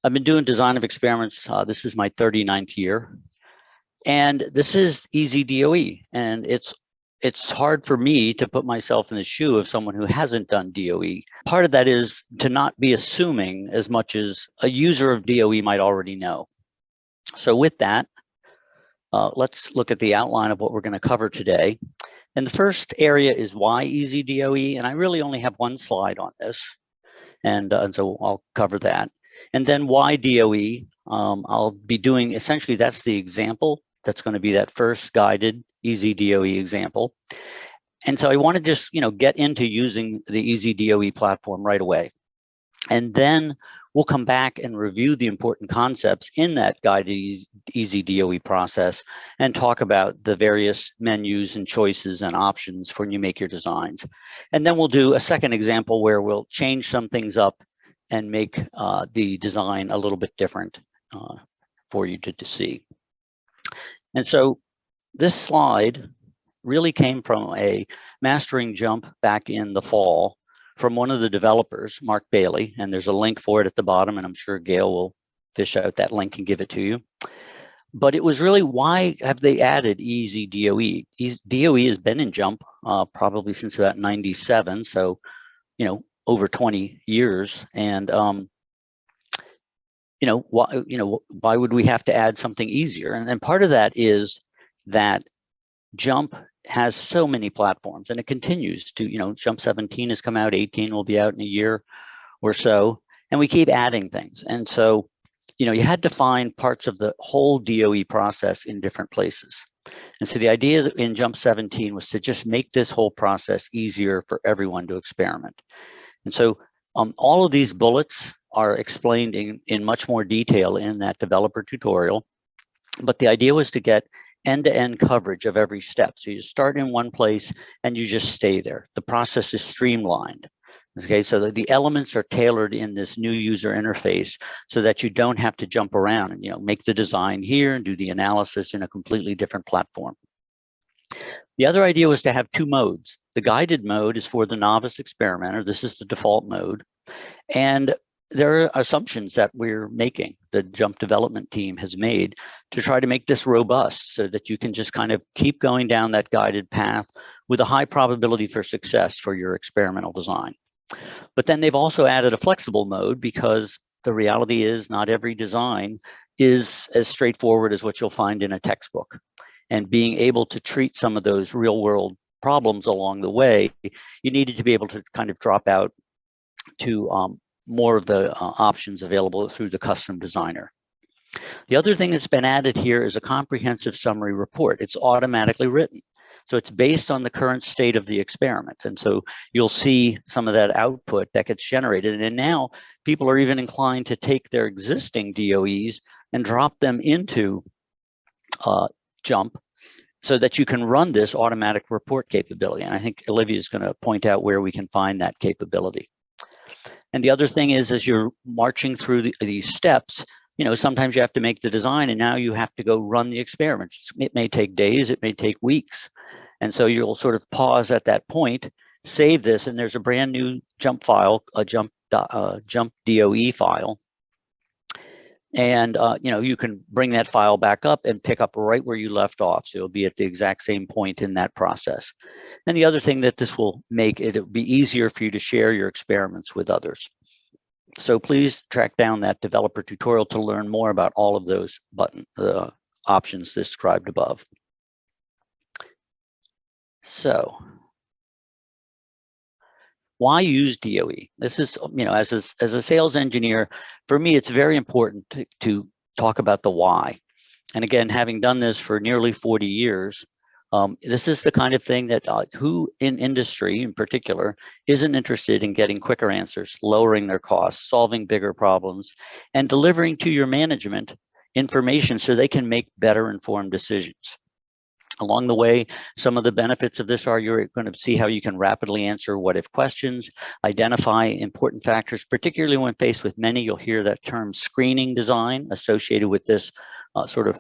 I've been doing design of experiments. This is my 39th year. And this is Easy DOE. And it's hard for me to put myself in the shoe of someone who hasn't done DOE. Part of that is to not be assuming as much as a user of DOE might already know. So with that, let's look at the outline of what we're going to cover today. And the first area is why Easy DOE. And I really only have one slide on this. And so I'll cover that. And then why DOE, I'll be doing, essentially that's the example. That's going to be that first guided Easy DOE example. And so I want to just, get into using the Easy DOE platform right away. And then we'll come back and review the important concepts in that guided Easy DOE process and talk about the various menus and choices and options for when you make your designs. And then we'll do a second example where we'll change some things up and make the design a little bit different for you to see. And so this slide really came from a mastering jump back in the fall from one of the developers, Mark Bailey, and there's a link for it at the bottom, and I'm sure Gail will fish out that link and give it to you. But it was really, why have they added Easy DOE? DOE has been in jump probably since about 97, so over 20 years, and why would we have to add something easier? And part of that is that jump has so many platforms, and it continues to, jump 17 has come out, 18 will be out in a year or so, and we keep adding things. And so, you had to find parts of the whole DOE process in different places. And so the idea in jump 17 was to just make this whole process easier for everyone to experiment. And so all of these bullets are explained in much more detail in that developer tutorial. But the idea was to get end-to-end coverage of every step. So you start in one place and you just stay there. The process is streamlined. Okay, so the elements are tailored in this new user interface so that you don't have to jump around and make the design here and do the analysis in a completely different platform. The other idea was to have two modes. The guided mode is for the novice experimenter. This is the default mode. And there are assumptions that we're making, the jump development team has made, to try to make this robust so that you can just kind of keep going down that guided path with a high probability for success for your experimental design. But then they've also added a flexible mode, because the reality is not every design is as straightforward as what you'll find in a textbook. And being able to treat some of those real world problems along the way, you needed to be able to kind of drop out to more of the options available through the custom designer. The other thing that's been added here is a comprehensive summary report. It's automatically written. So it's based on the current state of the experiment. And so you'll see some of that output that gets generated. And now people are even inclined to take their existing DOEs and drop them into jump so that you can run this automatic report capability. And I think Olivia is going to point out where we can find that capability. And the other thing is, as you're marching through these steps, sometimes you have to make the design and now you have to go run the experiments. It may take days, it may take weeks. And so you'll sort of pause at that point, save this, and there's a brand new jump file, a jump DOE file. And you can bring that file back up and pick up right where you left off. So you'll be at the exact same point in that process. And the other thing that this will make it'll be easier for you to share your experiments with others. So please track down that developer tutorial to learn more about all of those options described above. So why use DOE? This is, as a sales engineer, for me, it's very important to talk about the why. And again, having done this for nearly 40 years, this is the kind of thing that who in industry in particular isn't interested in getting quicker answers, lowering their costs, solving bigger problems, and delivering to your management information so they can make better informed decisions. Along the way, some of the benefits of this are you're going to see how you can rapidly answer what-if questions, identify important factors, particularly when faced with many. You'll hear that term screening design associated with this sort of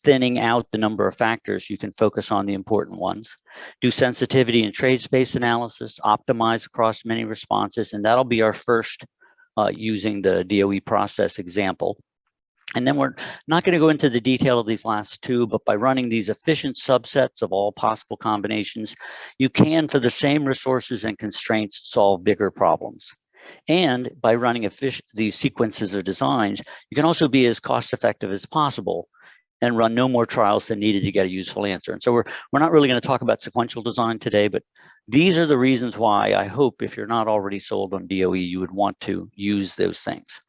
thinning out the number of factors. You can focus on the important ones. Do sensitivity and Tradespace analysis, optimize across many responses, and that'll be our first using the DOE process example. And then we're not going to go into the detail of these last two, but by running these efficient subsets of all possible combinations, you can, for the same resources and constraints, solve bigger problems. And by running these sequences of designs, you can also be as cost effective as possible and run no more trials than needed to get a useful answer. And so we're not really going to talk about sequential design today, but these are the reasons why I hope, if you're not already sold on DOE, you would want to use those things.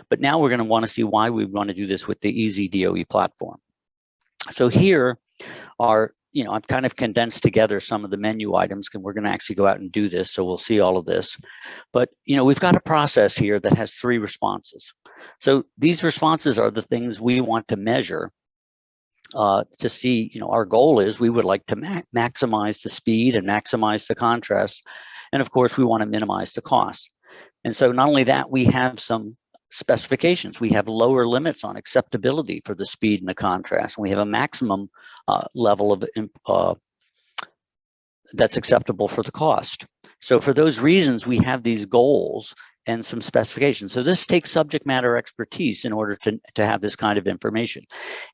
But now we're going to want to see why we want to do this with the Easy DOE platform. So here are, I've kind of condensed together some of the menu items, and we're going to actually go out and do this. So we'll see all of this. But, we've got a process here that has 3 responses. So these responses are the things we want to measure to see, our goal is we would like to maximize the speed and maximize the contrast. And of course, we want to minimize the cost. And so not only that, we have some specifications. We have lower limits on acceptability for the speed and the contrast. And we have a maximum level of that's acceptable for the cost. So for those reasons, we have these goals and some specifications. So this takes subject matter expertise in order to have this kind of information.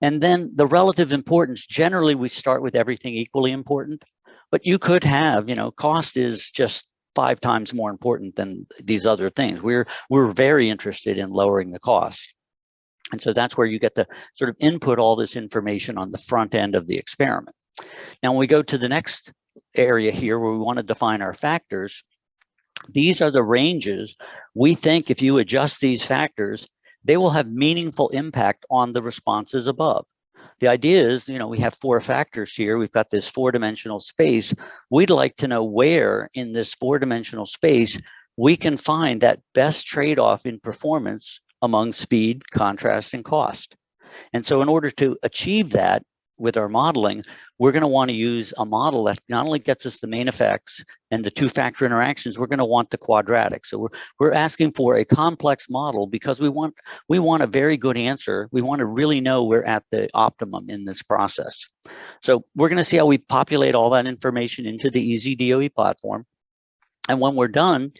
And then the relative importance, generally we start with everything equally important, but you could have, cost is just 5 times more important than these other things. We're very interested in lowering the cost. And so that's where you get to sort of input all this information on the front end of the experiment. Now, when we go to the next area here where we want to define our factors, these are the ranges we think if you adjust these factors, they will have meaningful impact on the responses above. The idea is, we have 4 factors here. We've got this 4-dimensional space. We'd like to know where in this 4-dimensional space we can find that best trade-off in performance among speed, contrast, and cost. And so in order to achieve that with our modeling, we're going to want to use a model that not only gets us the main effects and the 2-factor interactions, we're going to want the quadratic. So we're asking for a complex model because we want a very good answer. We want to really know we're at the optimum in this process. So we're going to see how we populate all that information into the Easy DOE platform. And when we're done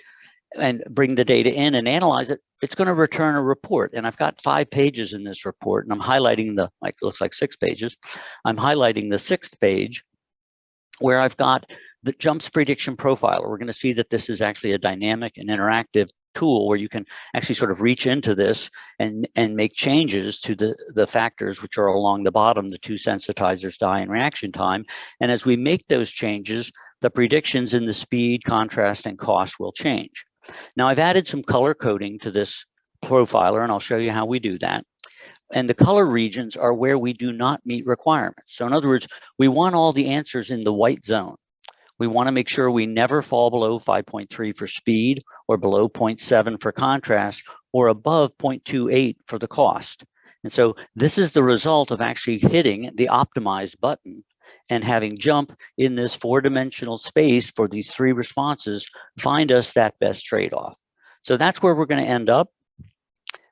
and bring the data in and analyze it, it's going to return a report. And I've got 5 pages in this report, and I'm highlighting looks like 6 pages. I'm highlighting the 6th page where I've got the JMP's prediction profiler. We're going to see that this is actually a dynamic and interactive tool where you can actually sort of reach into this and make changes to the factors which are along the bottom, the 2 sensitizers, dye, and reaction time. And as we make those changes, the predictions in the speed, contrast, and cost will change. Now, I've added some color coding to this profiler, and I'll show you how we do that. And the color regions are where we do not meet requirements. So in other words, we want all the answers in the white zone. We want to make sure we never fall below 5.3 for speed, or below 0.7 for contrast, or above 0.28 for the cost. And so this is the result of actually hitting the optimize button and having JMP in this 4-dimensional space for these 3 responses find us that best trade-off. So that's where we're going to end up.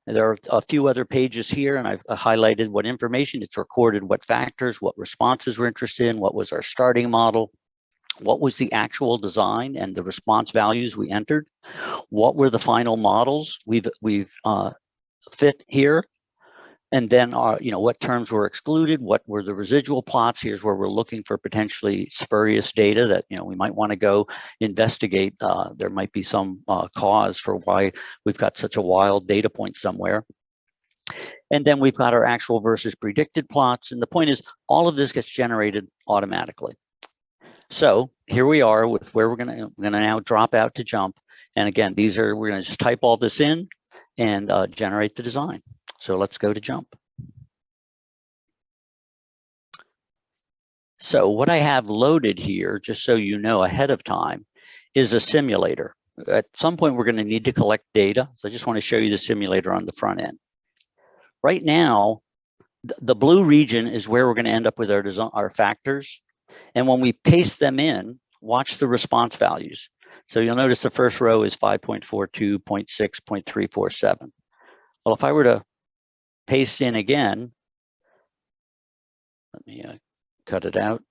There are a few other pages here, and I've highlighted what information it's recorded, what factors, what responses we're interested in, what was our starting model, what was the actual design and the response values we entered, what were the final models we've fit here, and then what terms were excluded, what were the residual plots. Here's where we're looking for potentially spurious data that we might want to go investigate. There might be some cause for why we've got such a wild data point somewhere. And then we've got our actual versus predicted plots. And the point is, all of this gets generated automatically. So here we are with where we're gonna now drop out to JMP. And again, we're gonna just type all this in and generate the design. So let's go to JMP. So what I have loaded here, just so you know ahead of time, is a simulator. At some point, we're going to need to collect data. So I just want to show you the simulator on the front end. Right now, the blue region is where we're going to end up with our factors. And when we paste them in, watch the response values. So you'll notice the first row is 5.42, 0.6, 0.347. Well, if I were to paste in again, let me cut it out.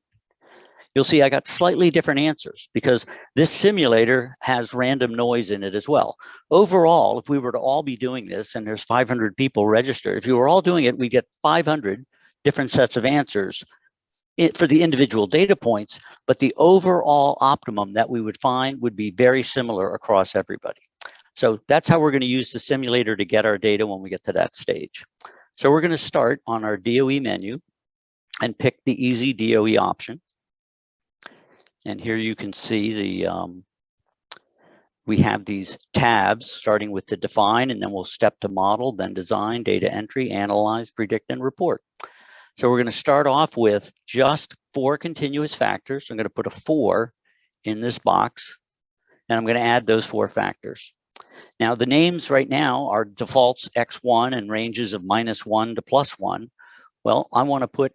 you'll see I got slightly different answers because this simulator has random noise in it as well. Overall, if we were to all be doing this, and there's 500 people registered, if you were all doing it, we get 500 different sets of answers for the individual data points, but the overall optimum that we would find would be very similar across everybody. So that's how we're going to use the simulator to get our data when we get to that stage. So we're going to start on our DOE menu and pick the Easy DOE option. And here you can see the we have these tabs starting with the define, and then we'll step to model, then design, data entry, analyze, predict, and report. So we're going to start off with just 4 continuous factors. I'm going to put a 4 in this box, and I'm going to add those 4 factors. Now, the names right now are defaults X1 and ranges of -1 to +1. Well, I want to put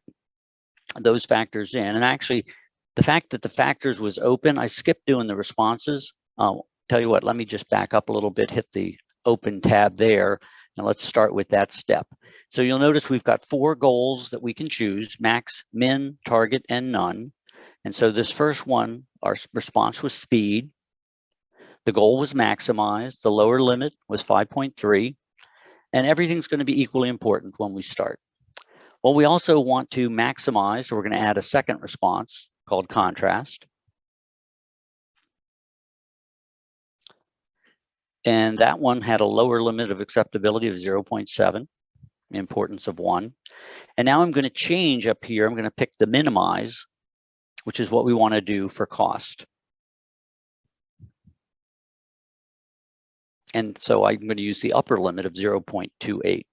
those factors in. And actually, the fact that the factors was open, I skipped doing the responses. I'll tell you what, let me just back up a little bit, hit the open tab there, and let's start with that step. So you'll notice we've got 4 goals that we can choose: max, min, target, and none. And so this first one, our response was speed. The goal was maximized. The lower limit was 5.3. And everything's going to be equally important when we start. Well, we also want to maximize, so we're going to add a second response called contrast. And that one had a lower limit of acceptability of 0.7, importance of 1. And now I'm going to change up here. I'm going to pick the minimize, which is what we want to do for cost. And so I'm going to use the upper limit of 0.28.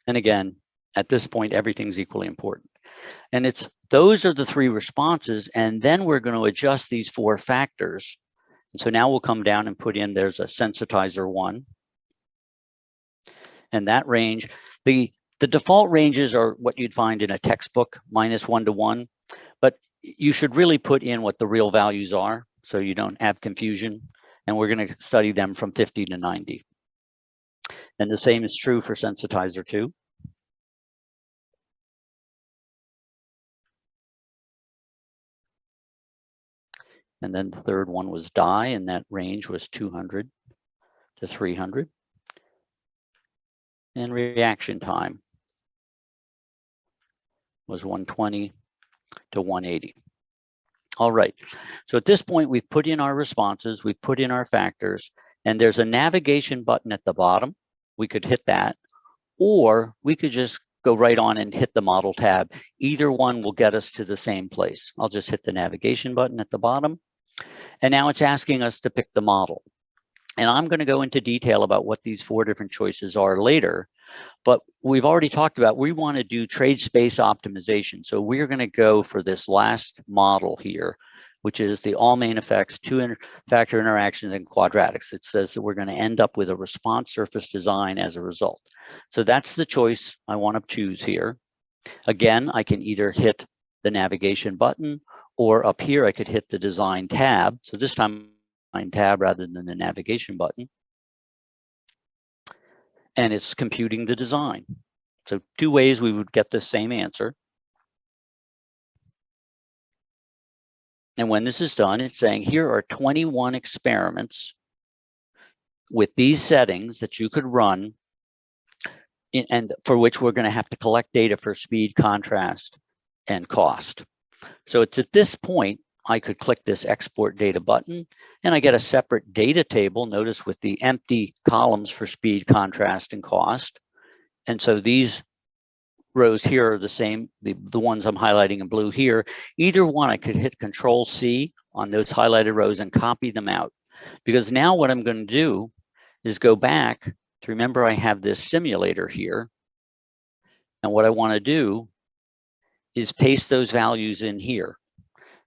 And again, at this point, everything's equally important. And those are the 3 responses. And then we're going to adjust these 4 factors. And so now we'll come down and put in, there's a sensitizer 1. And that range, the default ranges are what you'd find in a textbook, -1 to 1. But you should really put in what the real values are so you don't have confusion. And we're going to study them from 50 to 90. And the same is true for sensitizer 2. And then the third one was die, and that range was 200 to 300. And reaction time was 120 to 180. All right, so at this point, we've put in our responses, we've put in our factors, and there's a navigation button at the bottom. We could hit that, or we could just go right on and hit the model tab. Either one will get us to the same place. I'll just hit the navigation button at the bottom. And now it's asking us to pick the model. And I'm going to go into detail about what these 4 different choices are later. But we've already talked about, we want to do Tradespace optimization. So we're going to go for this last model here, which is the all main effects, 2 factor interactions, and quadratics. It says that we're going to end up with a response surface design as a result. So that's the choice I want to choose here. Again, I can either hit the navigation button, or up here I could hit the design tab. So this time, design tab rather than the navigation button. And it's computing the design. So 2 ways we would get the same answer. And when this is done, it's saying here are 21 experiments with these settings that you could run, and for which we're going to have to collect data for speed, contrast, and cost. So it's at this point, I could click this export data button, and I get a separate data table, notice, with the empty columns for speed, contrast, and cost. And so these rows here are the same, the ones I'm highlighting in blue here. Either one, I could hit Control-C on those highlighted rows and copy them out. Because now what I'm going to do is go back to, remember, I have this simulator here. And what I want to do is paste those values in here.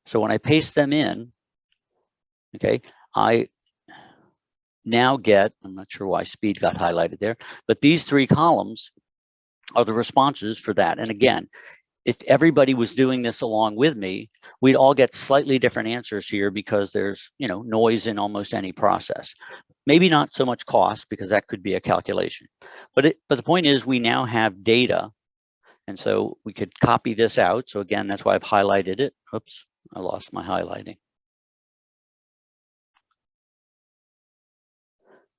So when I paste them in, okay, I now get, I'm not sure why speed got highlighted there, but these 3 columns are the responses for that. And again, if everybody was doing this along with me, we'd all get slightly different answers here because there's, noise in almost any process. Maybe not so much cost, because that could be a calculation. But the point is, we now have data. And so we could copy this out. So again, that's why I've highlighted it. Oops, I lost my highlighting.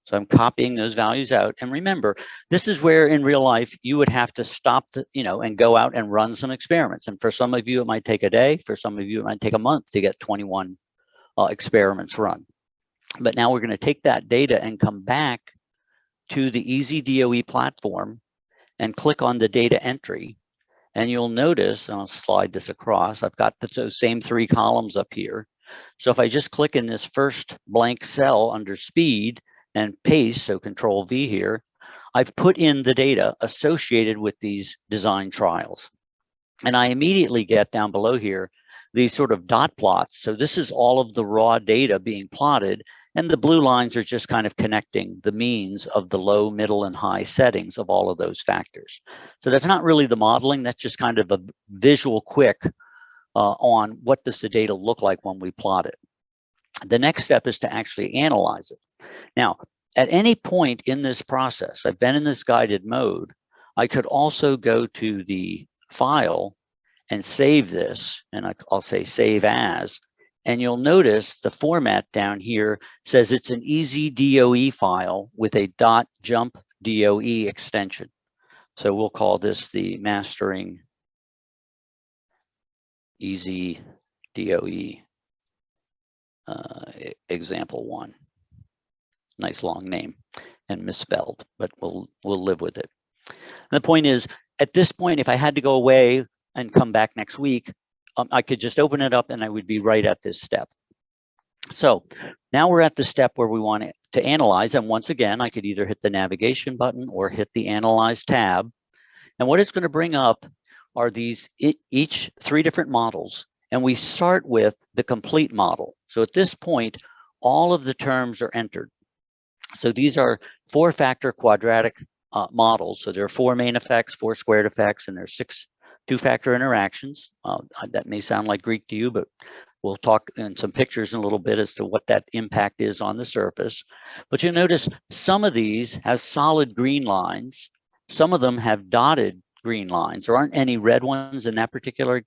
So I'm copying those values out. And remember, this is where in real life, you would have to stop, and go out and run some experiments. And for some of you, it might take a day. For some of you, it might take a month to get 21 experiments run. But now we're going to take that data and come back to the Easy DOE platform and click on the data entry. And you'll notice, and I'll slide this across, I've got those same 3 columns up here. So if I just click in this first blank cell under speed and paste, so Control V here, I've put in the data associated with these design trials. And I immediately get down below here these sort of dot plots. So this is all of the raw data being plotted, and the blue lines are just kind of connecting the means of the low, middle, and high settings of all of those factors. So that's not really the modeling, that's just kind of a visual quick on what does the data look like when we plot it. The next step is to actually analyze it. Now, at any point in this process, I've been in this guided mode, I could also go to the file and save this, and I'll say save as, and you'll notice the format down here says it's an Easy DOE file with a .jump DOE extension. So we'll call this the mastering Easy DOE example 1. Nice long name and misspelled, but we'll live with it. And the point is, at this point, if I had to go away and come back next week, I could just open it up and I would be right at this step. So now we're at the step where we want to analyze. And once again, I could either hit the navigation button or hit the Analyze tab. And what it's going to bring up are these each 3 different models. And we start with the complete model. So at this point, all of the terms are entered. So these are 4-factor quadratic models. So there are 4 main effects, 4 squared effects, and there's 6 2-factor interactions. That may sound like Greek to you, but we'll talk in some pictures in a little bit as to what that impact is on the surface. But you'll notice some of these have solid green lines. Some of them have dotted green lines. There aren't any red ones in that particular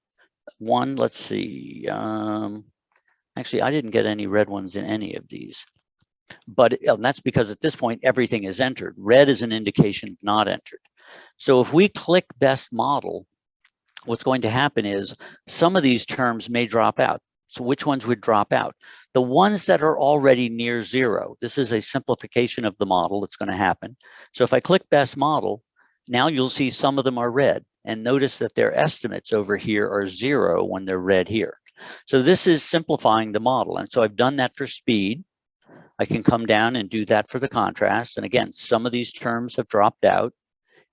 one. Let's see. Actually, I didn't get any red ones in any of these. But that's because at this point, everything is entered. Red is an indication of not entered. So if we click Best Model, what's going to happen is some of these terms may drop out. So which ones would drop out? The ones that are already near 0. This is a simplification of the model that's going to happen. So if I click Best Model, now you'll see some of them are red. And notice that their estimates over here are 0 when they're red here. So this is simplifying the model. And so I've done that for speed. I can come down and do that for the contrast. And again, some of these terms have dropped out,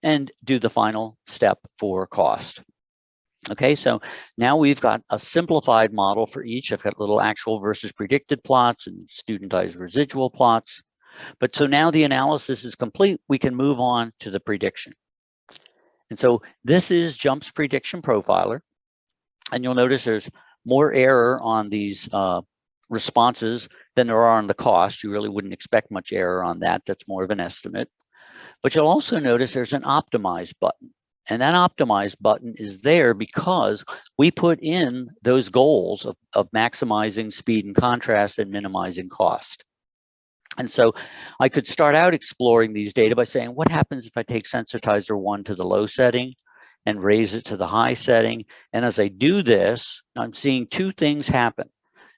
and do the final step for cost. Okay, so now we've got a simplified model for each. I've got little actual versus predicted plots and studentized residual plots. But so now the analysis is complete, we can move on to the prediction. And so this is JMP's prediction profiler. And you'll notice there's more error on these responses than there are on the cost. You really wouldn't expect much error on that. That's more of an estimate. But you'll also notice there's an optimize button. And that optimize button is there because we put in those goals of maximizing speed and contrast and minimizing cost. And so I could start out exploring these data by saying, what happens if I take sensitizer 1 to the low setting and raise it to the high setting? And as I do this, I'm seeing 2 things happen.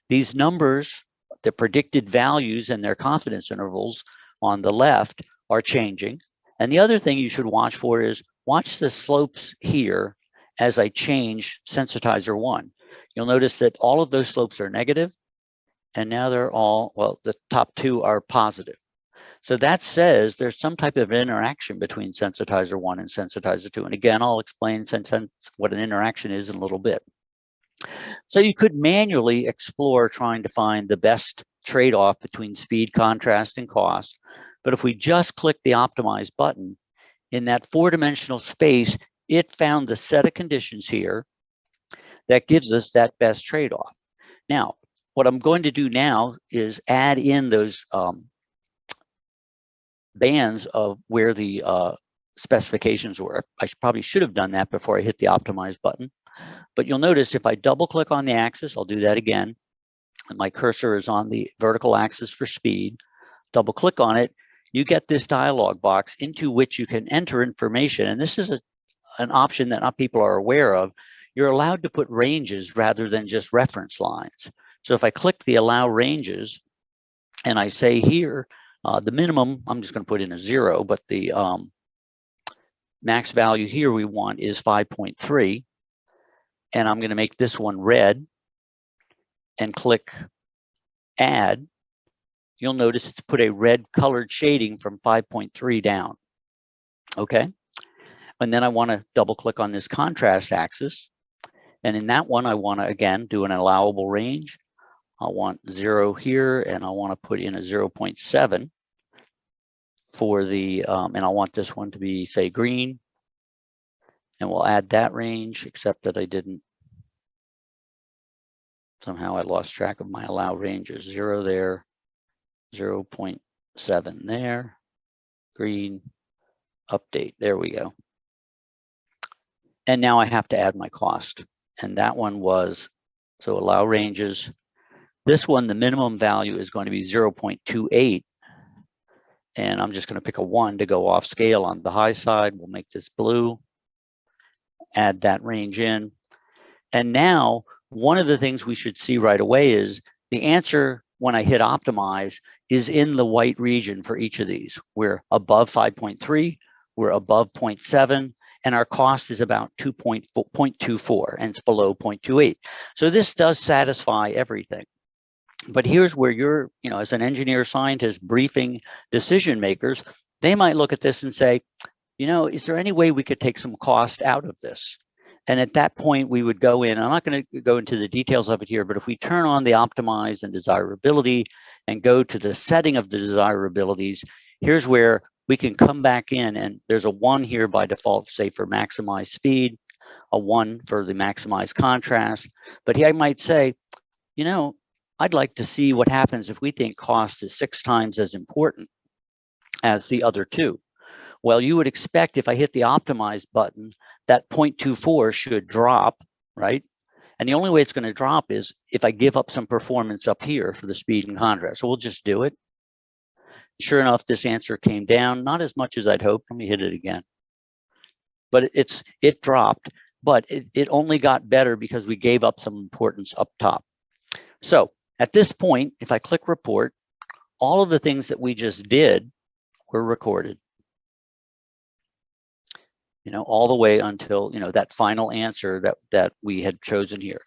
These numbers, the predicted values and their confidence intervals on the left are changing. And the other thing you should watch for is watch the slopes here as I change sensitizer 1. You'll notice that all of those slopes are negative, and now they're all, well, the top 2 are positive. So that says there's some type of interaction between sensitizer 1 and sensitizer 2. And again, I'll explain what an interaction is in a little bit. So you could manually explore trying to find the best trade-off between speed, contrast, and cost. But if we just click the optimize button, in that 4-dimensional space, it found the set of conditions here that gives us that best trade-off. Now, what I'm going to do now is add in those bands of where the specifications were. I probably should have done that before I hit the optimize button. But you'll notice if I double click on the axis, I'll do that again, and my cursor is on the vertical axis for speed, double click on it, you get this dialog box into which you can enter information. And this is an option that not people are aware of. You're allowed to put ranges rather than just reference lines. So if I click the allow ranges and I say here, the minimum, I'm just going to put in a 0, but the max value here we want is 5.3. And I'm going to make this one red and click add. You'll notice it's put a red colored shading from 5.3 down. Okay. And then I want to double click on this contrast axis. And in that one, I want to, again, do an allowable range. I want 0 here, and I want to put in a 0.7 for the, and I want this one to be, say, green. And we'll add that range, except that I didn't. Somehow I lost track of my allow ranges. 0 there, 0.7 there, green, update. There we go. And now I have to add my cost. And that one was, so allow ranges. This one, the minimum value is going to be 0.28. And I'm just going to pick a 1 to go off scale on the high side. We'll make this blue. Add that range in. And now, one of the things we should see right away is the answer when I hit optimize is in the white region for each of these. We're above 5.3, we're above 0.7, and our cost is about 2.24, and it's below 0.28. So this does satisfy everything. But here's where you're, as an engineer scientist briefing decision makers, they might look at this and say, is there any way we could take some cost out of this? And at that point, we would go in, I'm not going to go into the details of it here, but if we turn on the optimize and desirability and go to the setting of the desirabilities, here's where we can come back in, and there's a 1 here by default, say for maximize speed, a 1 for the maximize contrast. But here I might say, I'd like to see what happens if we think cost is 6 times as important as the other 2. Well, you would expect if I hit the optimize button, that 0.24 should drop, right? And the only way it's going to drop is if I give up some performance up here for the speed and contrast. So we'll just do it. Sure enough, this answer came down, not as much as I'd hoped. Let me hit it again. But it dropped, but it only got better because we gave up some importance up top. So at this point, if I click report, all of the things that we just did were recorded. All the way until, that final answer that we had chosen here.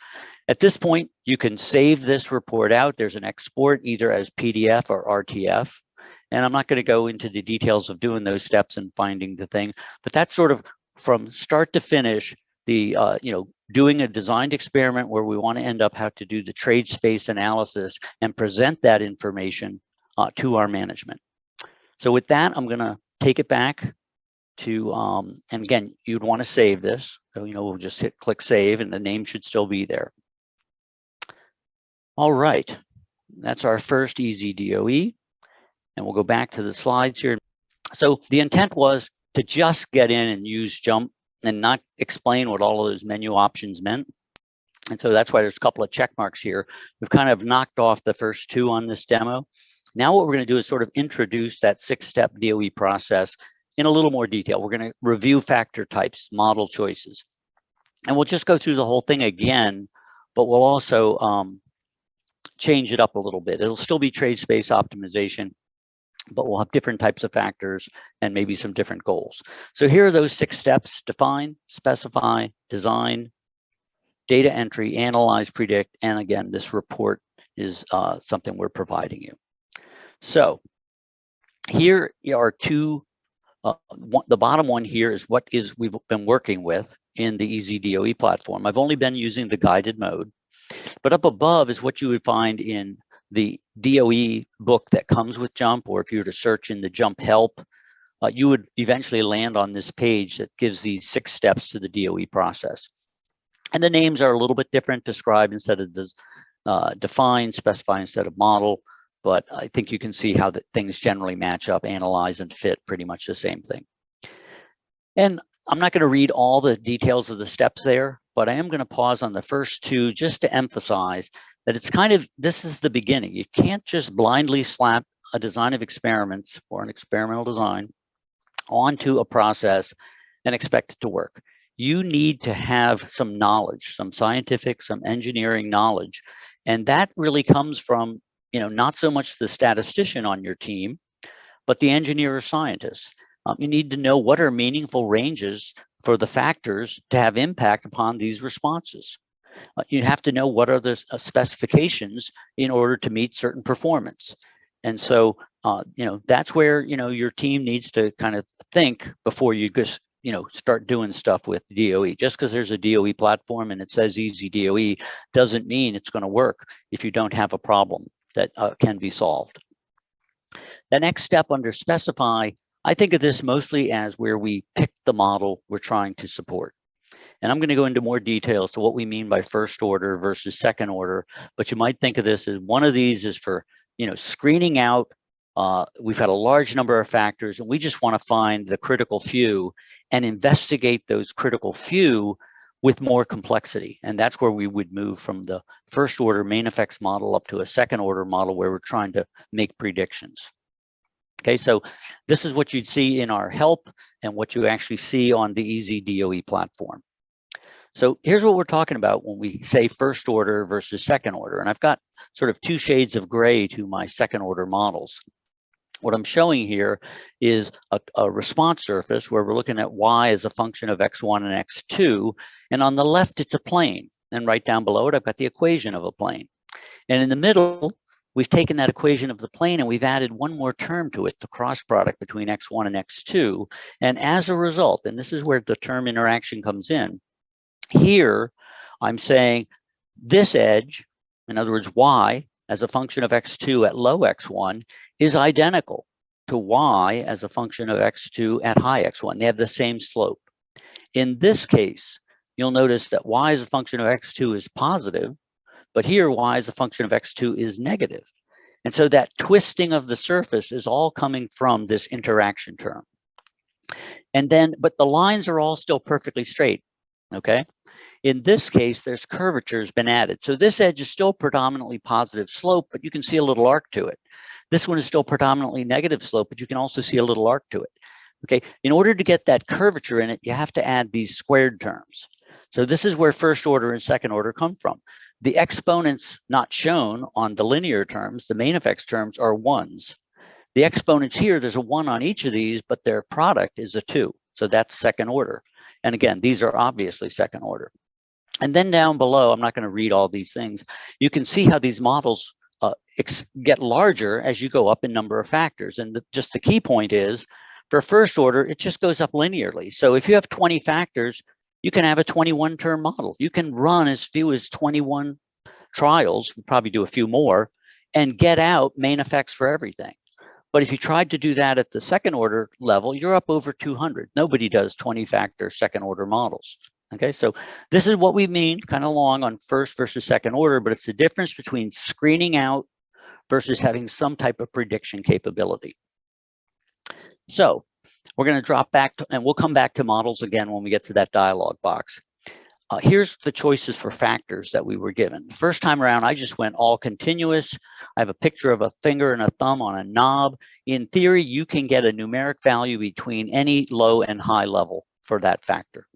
At this point, you can save this report out. There's an export either as PDF or RTF. And I'm not going to go into the details of doing those steps and finding the thing, but that's sort of from start to finish, the, doing a designed experiment where we want to end up how to do the Tradespace analysis and present that information to our management. So with that, I'm going to take it back to, and again, you'd want to save this. So, we'll just click save and the name should still be there. All right, that's our first Easy DOE. And we'll go back to the slides here. So the intent was to just get in and use jump and not explain what all of those menu options meant. And so that's why there's a couple of check marks here. We've kind of knocked off the first 2 on this demo. Now what we're going to do is sort of introduce that 6-step DOE process in a little more detail. We're going to review factor types, model choices. And we'll just go through the whole thing again, but we'll also change it up a little bit. It'll still be Tradespace optimization, but we'll have different types of factors and maybe some different goals. So here are those 6 steps: define, specify, design, data entry, analyze, predict, and again, this report is something we're providing you. So here are 2, the bottom one here is what we've been working with in the Easy DOE platform. I've only been using the guided mode, but up above is what you would find in the DOE book that comes with JMP, or if you were to search in the JMP help, you would eventually land on this page that gives these 6 steps to the DOE process. And the names are a little bit different, describe instead of define, specify instead of model, but I think you can see how the things generally match up, analyze and fit, pretty much the same thing. And I'm not going to read all the details of the steps there, but I am going to pause on the first two just to emphasize that this is the beginning. You can't just blindly slap a design of experiments or an experimental design onto a process and expect it to work. You need to have some knowledge, some scientific, some engineering knowledge. And that really comes from, not so much the statistician on your team, but the engineer or scientist. You need to know what are meaningful ranges for the factors to have impact upon these responses. You have to know what are the specifications in order to meet certain performance. And so, that's where, your team needs to kind of think before you just, start doing stuff with DOE. Just because there's a DOE platform and it says Easy DOE doesn't mean it's going to work if you don't have a problem that can be solved. The next step under specify, I think of this mostly as where we pick the model we're trying to support. And I'm going to go into more details to what we mean by first order versus second order, but you might think of this as one of these is for, screening out. We've had a large number of factors and we just want to find the critical few and investigate those critical few with more complexity. And that's where we would move from the first order main effects model up to a second order model where we're trying to make predictions. Okay, so this is what you'd see in our help and what you actually see on the Easy DOE platform. So here's what we're talking about when we say first order versus second order. And I've got sort of two shades of gray to my second order models. What I'm showing here is a response surface where we're looking at y as a function of x1 and x2. And on the left, it's a plane. And right down below it, I've got the equation of a plane. And in the middle, we've taken that equation of the plane and we've added one more term to it, the cross product between x1 and x2. And as a result, and this is where the term interaction comes in, here I'm saying this edge, in other words, y as a function of x2 at low x1 is identical to y as a function of x2 at high x1. They have the same slope. In this case, you'll notice that y as a function of x2 is positive, but here y as a function of x2 is negative. And so that twisting of the surface is all coming from this interaction term. And then, but the lines are all still perfectly straight, okay? In this case, there's curvature has been added. So this edge is still predominantly positive slope, but you can see a little arc to it. This one is still predominantly negative slope, but you can also see a little arc to it. Okay, in order to get that curvature in it, you have to add these squared terms. So this is where first order and second order come from. The exponents not shown on the linear terms, the main effects terms, are ones. The exponents here, there's a 1 on each of these, but their product is a 2. So that's second order. And again, these are obviously second order. And then down below, I'm not going to read all these things. You can see how these models get larger as you go up in number of factors. And just the key point is, for first order, it just goes up linearly. So if you have 20 factors, you can have a 21-term model. You can run as few as 21 trials, probably do a few more, and get out main effects for everything. But if you tried to do that at the second order level, you're up over 200. Nobody does 20-factor second order models. Okay, so this is what we mean kind of long on first versus second order, but it's the difference between screening out versus having some type of prediction capability. So we're going to drop back to, and we'll come back to models again when we get to that dialog box. Here's the choices for factors that we were given. The first time around, I just went all continuous. I have a picture of a finger and a thumb on a knob. In theory, you can get a numeric value between any low and high level for that factor.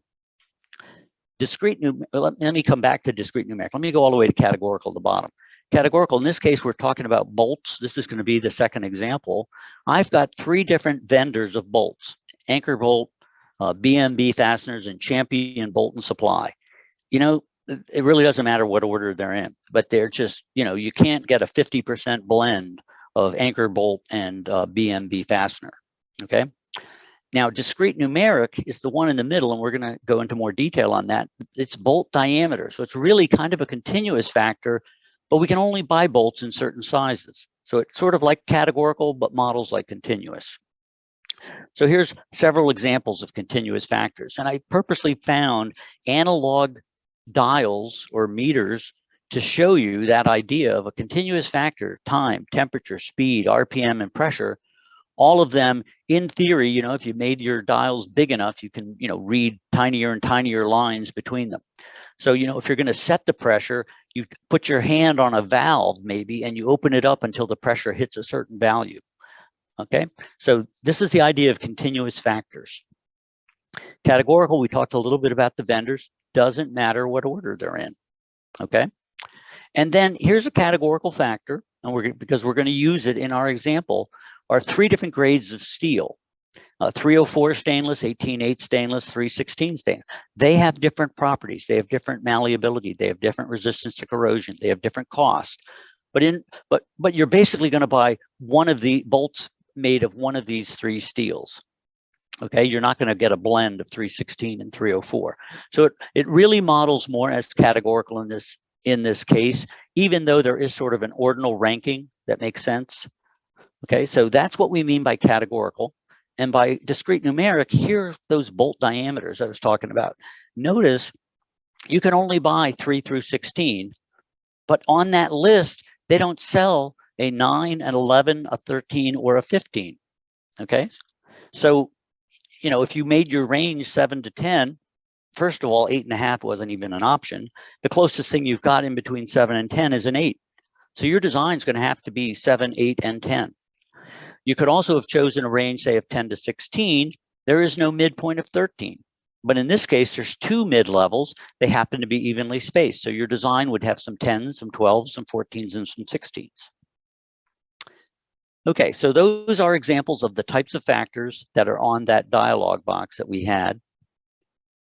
Let me come back to discrete numeric. Let me go all the way to categorical at the bottom. Categorical, in this case, we're talking about bolts. This is going to be the second example. I've got 3 different vendors of bolts: Anchor Bolt, BMB Fasteners, and Champion Bolt and Supply. It really doesn't matter what order they're in, but they're just, you can't get a 50% blend of Anchor Bolt and BMB Fastener, okay? Now, discrete numeric is the one in the middle, and we're going to go into more detail on that. It's bolt diameter, so it's really kind of a continuous factor, but we can only buy bolts in certain sizes. So it's sort of like categorical, but models like continuous. So here's several examples of continuous factors, and I purposely found analog dials or meters to show you that idea of a continuous factor: time, temperature, speed, RPM, and pressure. All of them, in theory, if you made your dials big enough, you can, read tinier and tinier lines between them. So, if you're going to set the pressure, you put your hand on a valve maybe, and you open it up until the pressure hits a certain value. Okay, so this is the idea of continuous factors. Categorical, we talked a little bit about the vendors. Doesn't matter what order they're in. Okay, and then here's a categorical factor, and because we're going to use it in our example, are 3 different grades of steel. 304 stainless, 18.8 stainless, 316 stainless. They have different properties. They have different malleability. They have different resistance to corrosion. They have different cost. But you're basically going to buy one of the bolts made of one of these 3 steels. Okay, you're not going to get a blend of 316 and 304. So it really models more as categorical in this case, even though there is sort of an ordinal ranking that makes sense. Okay, so that's what we mean by categorical. And by discrete numeric, here are those bolt diameters I was talking about. Notice you can only buy 3 through 16, but on that list, they don't sell a 9, an 11, a 13, or a 15. Okay, so if you made your range 7 to 10, first of all, 8.5 wasn't even an option. The closest thing you've got in between 7 and 10 is an 8. So your design is going to have to be 7, 8, and 10. You could also have chosen a range, say, of 10 to 16. There is no midpoint of 13. But in this case, there's 2 mid-levels. They happen to be evenly spaced. So your design would have some 10s, some 12s, some 14s, and some 16s. Okay, so those are examples of the types of factors that are on that dialog box that we had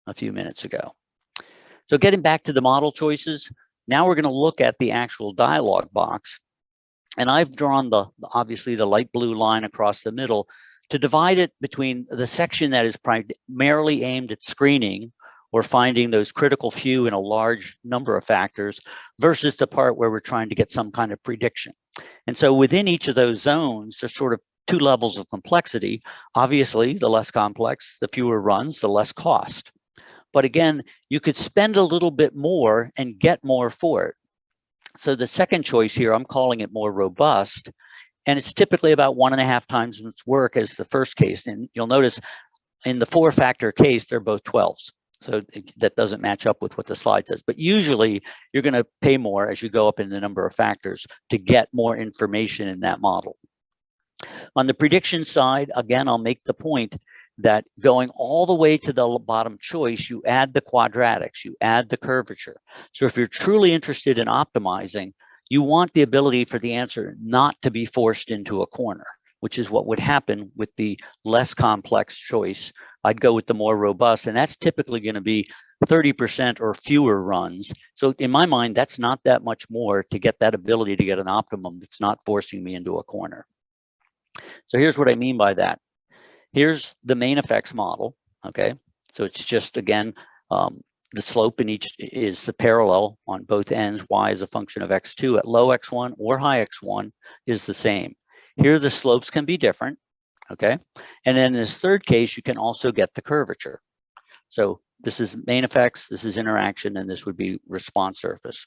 a few minutes ago. So getting back to the model choices, now we're going to look at the actual dialog box. And I've drawn obviously the light blue line across the middle to divide it between the section that is primarily aimed at screening or finding those critical few in a large number of factors versus the part where we're trying to get some kind of prediction. And so within each of those zones, there's sort of 2 levels of complexity. Obviously, the less complex, the fewer runs, the less cost. But again, you could spend a little bit more and get more for it. So the second choice here, I'm calling it more robust, and it's typically about 1.5 times its work as the first case. And you'll notice in the 4-factor case, they're both 12s. So that doesn't match up with what the slide says. But usually you're going to pay more as you go up in the number of factors to get more information in that model. On the prediction side, again, I'll make the point that going all the way to the bottom choice, you add the quadratics, you add the curvature. So if you're truly interested in optimizing, you want the ability for the answer not to be forced into a corner, which is what would happen with the less complex choice. I'd go with the more robust, and that's typically going to be 30% or fewer runs. So in my mind, that's not that much more to get that ability to get an optimum that's not forcing me into a corner. So here's what I mean by that. Here's the main effects model, okay? So it's just, again, the slope in each is the parallel on both ends. Y is a function of x2 at low x1 or high x1 is the same. Here the slopes can be different, okay? And then in this third case, you can also get the curvature. So this is main effects, this is interaction, and this would be response surface.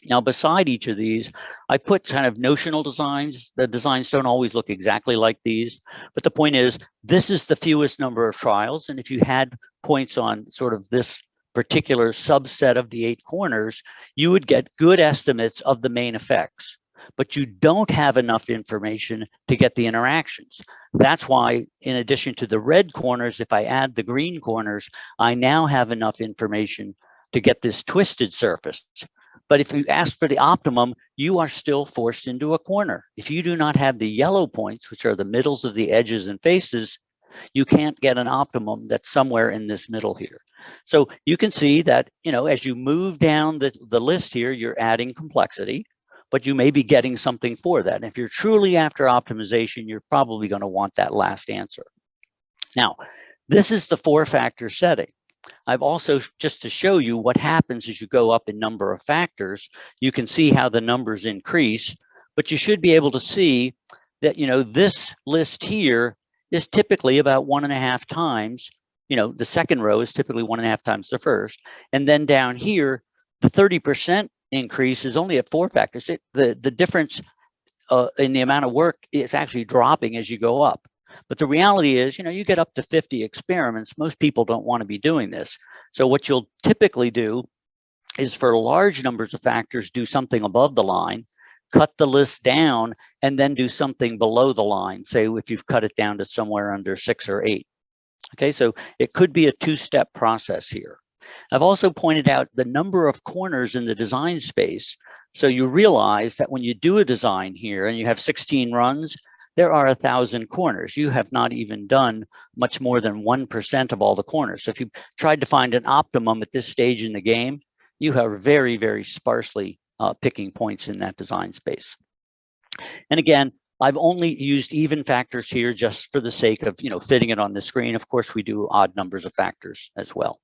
Now, beside each of these, I put kind of notional designs. The designs don't always look exactly like these, but the point is, this is the fewest number of trials. And if you had points on sort of this particular subset of the 8 corners, you would get good estimates of the main effects, but you don't have enough information to get the interactions. That's why, in addition to the red corners, if I add the green corners, I now have enough information to get this twisted surface. But if you ask for the optimum, you are still forced into a corner. If you do not have the yellow points, which are the middles of the edges and faces, you can't get an optimum that's somewhere in this middle here. So you can see that, as you move down the list here, you're adding complexity, but you may be getting something for that. And if you're truly after optimization, you're probably going to want that last answer. Now, this is the 4-factor setting. I've also, just to show you what happens as you go up in number of factors, you can see how the numbers increase, but you should be able to see that, this list here is typically about 1.5 times, the second row is typically 1.5 times the first. And then down here, the 30% increase is only at 4 factors. The difference in the amount of work is actually dropping as you go up. But the reality is, you get up to 50 experiments. Most people don't want to be doing this. So what you'll typically do is for large numbers of factors, do something above the line, cut the list down, and then do something below the line. Say if you've cut it down to somewhere under 6 or 8. Okay, so it could be a two-step process here. I've also pointed out the number of corners in the design space. So you realize that when you do a design here and you have 16 runs, there are 1,000 corners. You have not even done much more than 1% of all the corners. So if you tried to find an optimum at this stage in the game, you have very, very sparsely picking points in that design space. And again, I've only used even factors here just for the sake of fitting it on the screen. Of course, we do odd numbers of factors as well.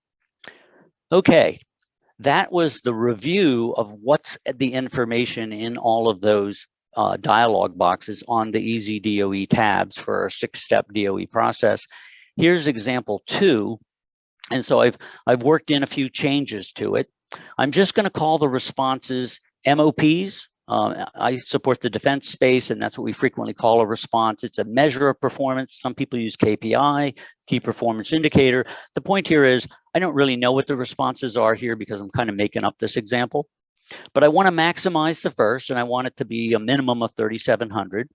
Okay, that was the review of what's the information in all of those dialog boxes on the Easy DOE tabs for our 6-step DOE process. Here's example 2. And so I've worked in a few changes to it. I'm just going to call the responses MOPs. I support the defense space, and that's what we frequently call a response. It's a measure of performance. Some people use KPI, key performance indicator. The point here is I don't really know what the responses are here because I'm kind of making up this example. But I want to maximize the first, and I want it to be a minimum of 3,700.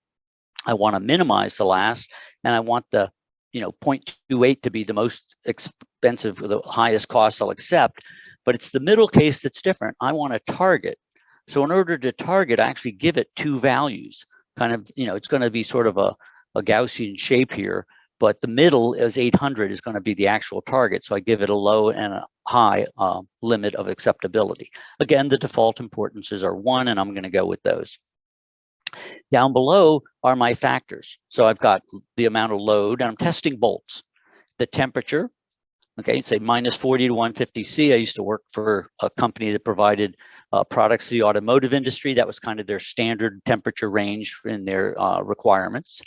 I want to minimize the last, and I want the 0.28 to be the most expensive, the highest cost I'll accept. But it's the middle case that's different. I want to target. So in order to target, I actually give it 2 values. Kind of, it's going to be sort of a Gaussian shape here, but the middle is 800 is going to be the actual target. So I give it a low and a high limit of acceptability. Again, the default importances are 1, and I'm going to go with those. Down below are my factors. So I've got the amount of load, and I'm testing bolts. The temperature, okay, say minus 40 to 150 C. I used to work for a company that provided products to the automotive industry. That was kind of their standard temperature range in their requirements.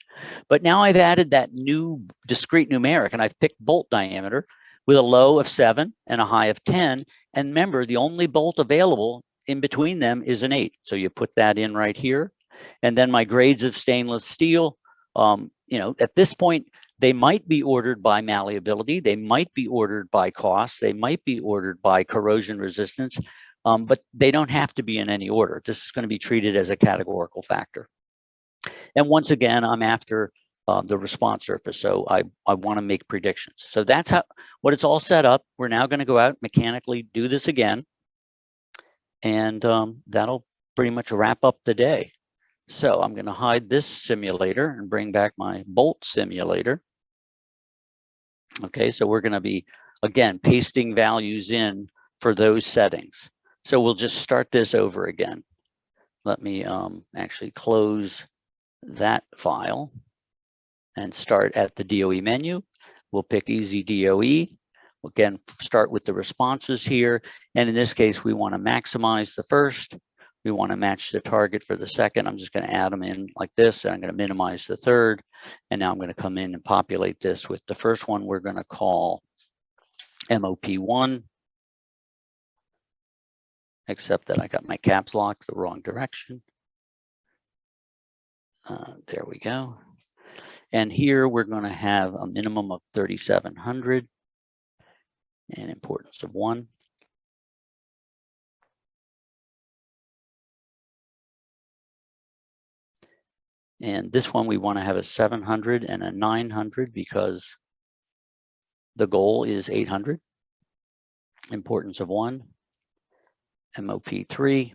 But now I've added that new discrete numeric, and I've picked bolt diameter with a low of 7 and a high of 10. And remember, the only bolt available in between them is an 8. So you put that in right here. And then my grades of stainless steel, at this point, they might be ordered by malleability, they might be ordered by cost, they might be ordered by corrosion resistance, but they don't have to be in any order. This is going to be treated as a categorical factor. And once again, I'm after the response surface, so I want to make predictions. So that's what it's all set up. We're now going to go out mechanically do this again, and that'll pretty much wrap up the day. So I'm going to hide this simulator and bring back my bolt simulator. Okay, so we're going to be, again, pasting values in for those settings. So we'll just start this over again. Let me actually close that file and start at the DOE menu. We'll pick Easy DOE. We'll again start with the responses here. And in this case, we want to maximize the first. We want to match the target for the second. I'm just going to add them in like this, and I'm going to minimize the third. And now I'm going to come in and populate this with the first one we're going to call MOP1, except that I got my caps lock the wrong direction. There we go. And here we're going to have a minimum of 3,700 and importance of 1. And this one we want to have a 700 and a 900 because the goal is 800. Importance of 1. MOP3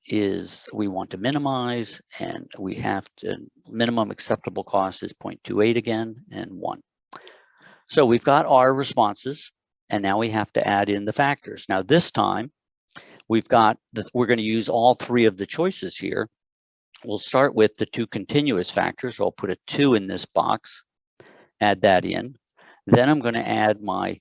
is we want to minimize, and we have to, minimum acceptable cost is 0.28 again, and 1. So we've got our responses, and now we have to add in the factors. Now this time, we've got, we're going to use all 3 of the choices here. We'll start with the 2 continuous factors. So I'll put a 2 in this box, add that in. Then I'm going to add my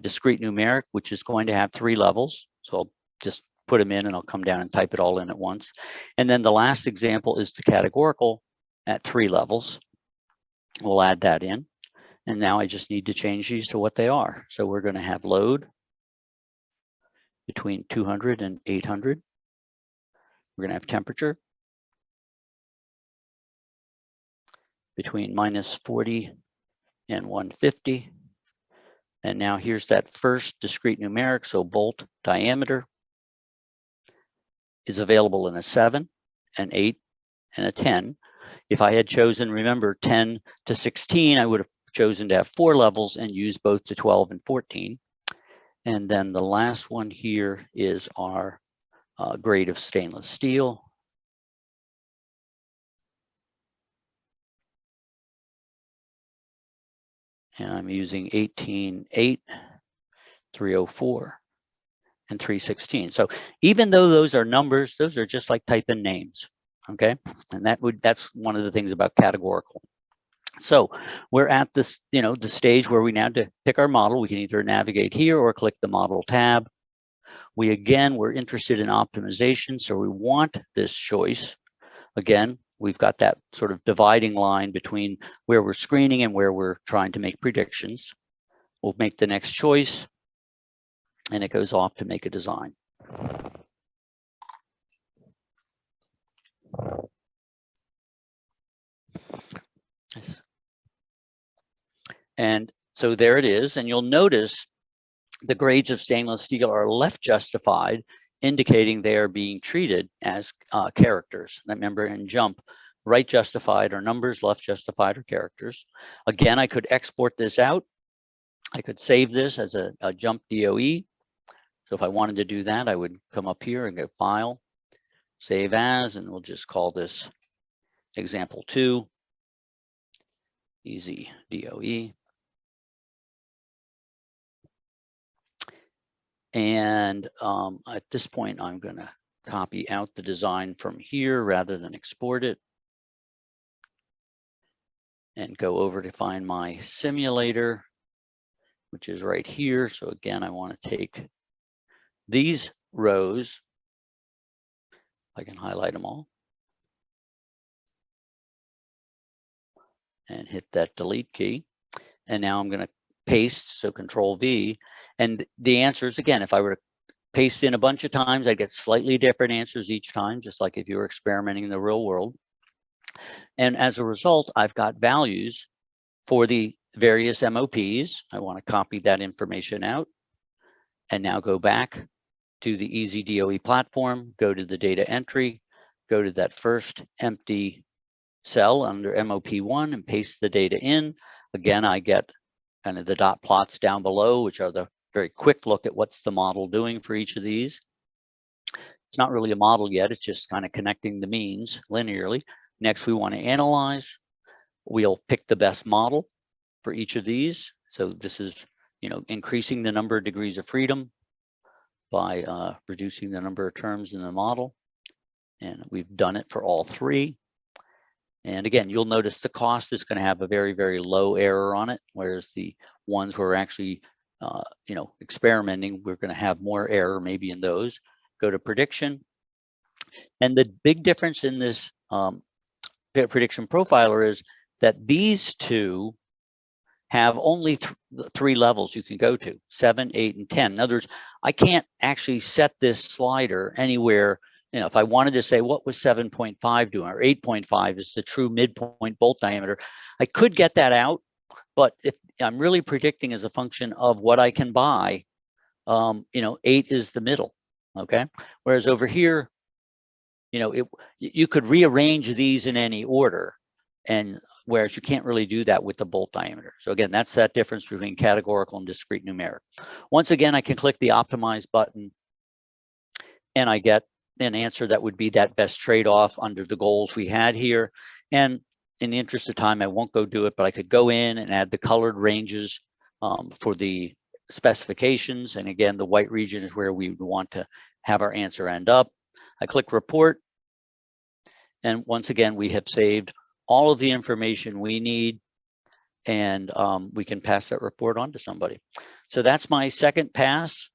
discrete numeric, which is going to have 3 levels. So I'll just put them in, and I'll come down and type it all in at once. And then the last example is the categorical at 3 levels. We'll add that in. And now I just need to change these to what they are. So we're going to have load between 200 and 800. We're going to have temperature between minus 40 and 150. And now here's that first discrete numeric, so bolt diameter is available in a 7, an 8, and a 10. If I had chosen, remember, 10 to 16, I would have chosen to have 4 levels and use both to 12 and 14. And then the last one here is our grade of stainless steel. And I'm using 18.8, 304, and 316. So even though those are numbers, those are just like typing names, okay? And that's one of the things about categorical. So we're at this, the stage where we now to pick our model. We can either navigate here or click the model tab. We're interested in optimization, so we want this choice. Again, we've got that sort of dividing line between where we're screening and where we're trying to make predictions. We'll make the next choice, and it goes off to make a design. And so there it is, and you'll notice the grades of stainless steel are left justified, indicating they are being treated as characters. Remember, in JMP, right justified are numbers, left justified are characters. Again, I could export this out. I could save this as a JMP DOE. So if I wanted to do that, I would come up here and go File, Save As, and we'll just call this Example 2, Easy DOE. And at this point, I'm going to copy out the design from here rather than export it. And go over to find my simulator, which is right here. So again, I want to take these rows. I can highlight them all. And hit that delete key. And now I'm going to paste, so Control V. And the answers, again, if I were to paste in a bunch of times, I'd get slightly different answers each time, just like if you were experimenting in the real world. And as a result, I've got values for the various MOPs. I want to copy that information out and now go back to the Easy DOE platform, go to the data entry, go to that first empty cell under MOP1 and paste the data in. Again, I get kind of the dot plots down below, which are the very quick look at what's the model doing for each of these. It's not really a model yet. It's just kind of connecting the means linearly. Next, we want to analyze. We'll pick the best model for each of these. So this is, increasing the number of degrees of freedom by reducing the number of terms in the model. And we've done it for all 3. And again, you'll notice the cost is going to have a very, very low error on it, whereas the ones where we're actually, experimenting, we're going to have more error maybe in those. Go to prediction. And the big difference in this prediction profiler is that these two have only 3 levels you can go to, 7, 8, and 10. In other words, I can't actually set this slider anywhere. If I wanted to say what was 7.5 doing, or 8.5 is the true midpoint bolt diameter, I could get that out. But if I'm really predicting as a function of what I can buy, 8 is the middle, okay? Whereas over here, you could rearrange these in any order, and whereas you can't really do that with the bolt diameter. So again, that's that difference between categorical and discrete numeric. Once again, I can click the optimize button, and I get an answer that would be that best trade-off under the goals we had here. And in the interest of time, I won't go do it, but I could go in and add the colored ranges for the specifications. And again, the white region is where we would want to have our answer end up. I click report. And once again, we have saved all of the information we need, and we can pass that report on to somebody. So that's my second pass,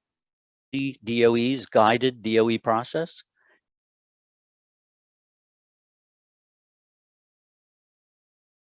DOE's guided DOE process.